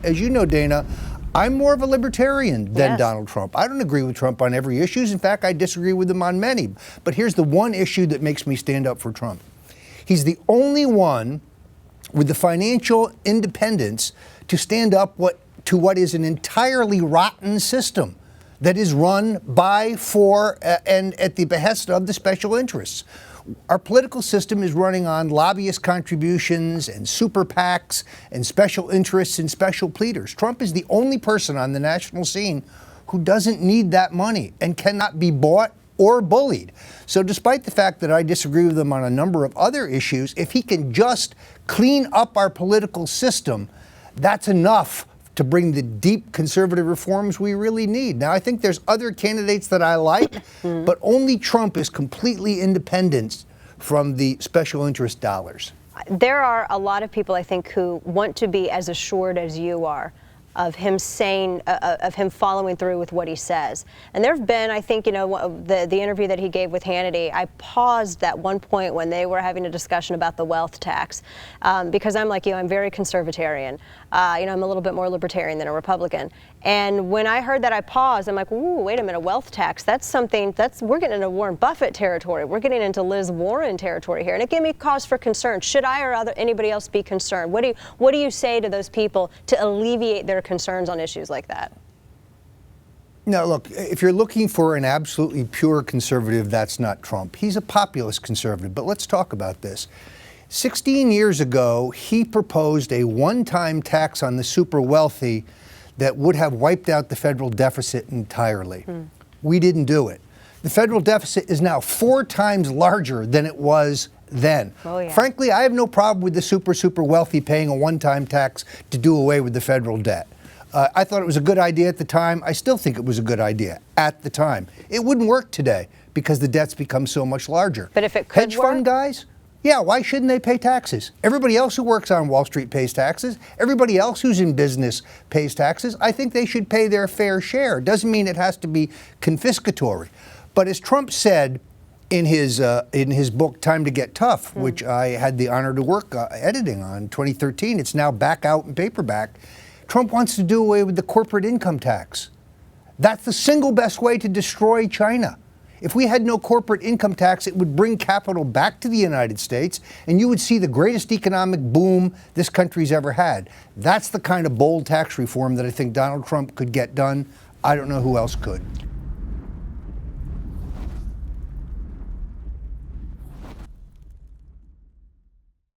As you know, Dana, I'm more of a libertarian than Yes. Donald Trump. I don't agree with Trump on every issue. In fact, I disagree with him on many. But here's the one issue that makes me stand up for Trump. He's the only one with the financial independence to stand up to what is an entirely rotten system that is run by, for, and at the behest of the special interests. Our political system is running on lobbyist contributions and super PACs and special interests and special pleaders. Trump is the only person on the national scene who doesn't need that money and cannot be bought or bullied. So despite the fact that I disagree with him on a number of other issues, if he can just clean up our political system, that's enough to bring the deep conservative reforms we really need. Now, I think there's other candidates that I like, but only Trump is completely independent from the special interest dollars. There are a lot of people, I think, who want to be as assured as you are of him saying, of him following through with what he says. And there have been, I think, the interview that he gave with Hannity, I paused at one point when they were having a discussion about the wealth tax, because I'm like you, I'm very conservatarian. I'm a little bit more libertarian than a Republican. And when I heard that, I paused. I'm like, ooh, wait a minute, a wealth tax. That's something, we're getting into Warren Buffett territory. We're getting into Liz Warren territory here. And it gave me cause for concern. Should I or anybody else be concerned? What do you say to those people to alleviate their concerns on issues like that? Now, look, if you're looking for an absolutely pure conservative, that's not Trump. He's a populist conservative, but let's talk about this. 16 years ago, he proposed a one-time tax on the super wealthy that would have wiped out the federal deficit entirely. We didn't do it. The federal deficit is now 4 times larger than it was then. Oh, yeah. Frankly, I have no problem with the super wealthy paying a one-time tax to do away with the federal debt. I thought it was a good idea at the time. I still think it was a good idea at the time. It wouldn't work today because the debt's become so much larger. But if it could Hedge fund guys? Yeah, why shouldn't they pay taxes? Everybody else who works on Wall Street pays taxes. Everybody else who's in business pays taxes. I think they should pay their fair share. Doesn't mean it has to be confiscatory. But as Trump said in his book, Time to Get Tough, which I had the honor to work editing on 2013, it's now back out in paperback, Trump wants to do away with the corporate income tax. That's the single best way to destroy China. If we had no corporate income tax, it would bring capital back to the United States, and you would see the greatest economic boom this country's ever had. That's the kind of bold tax reform that I think Donald Trump could get done. I don't know who else could.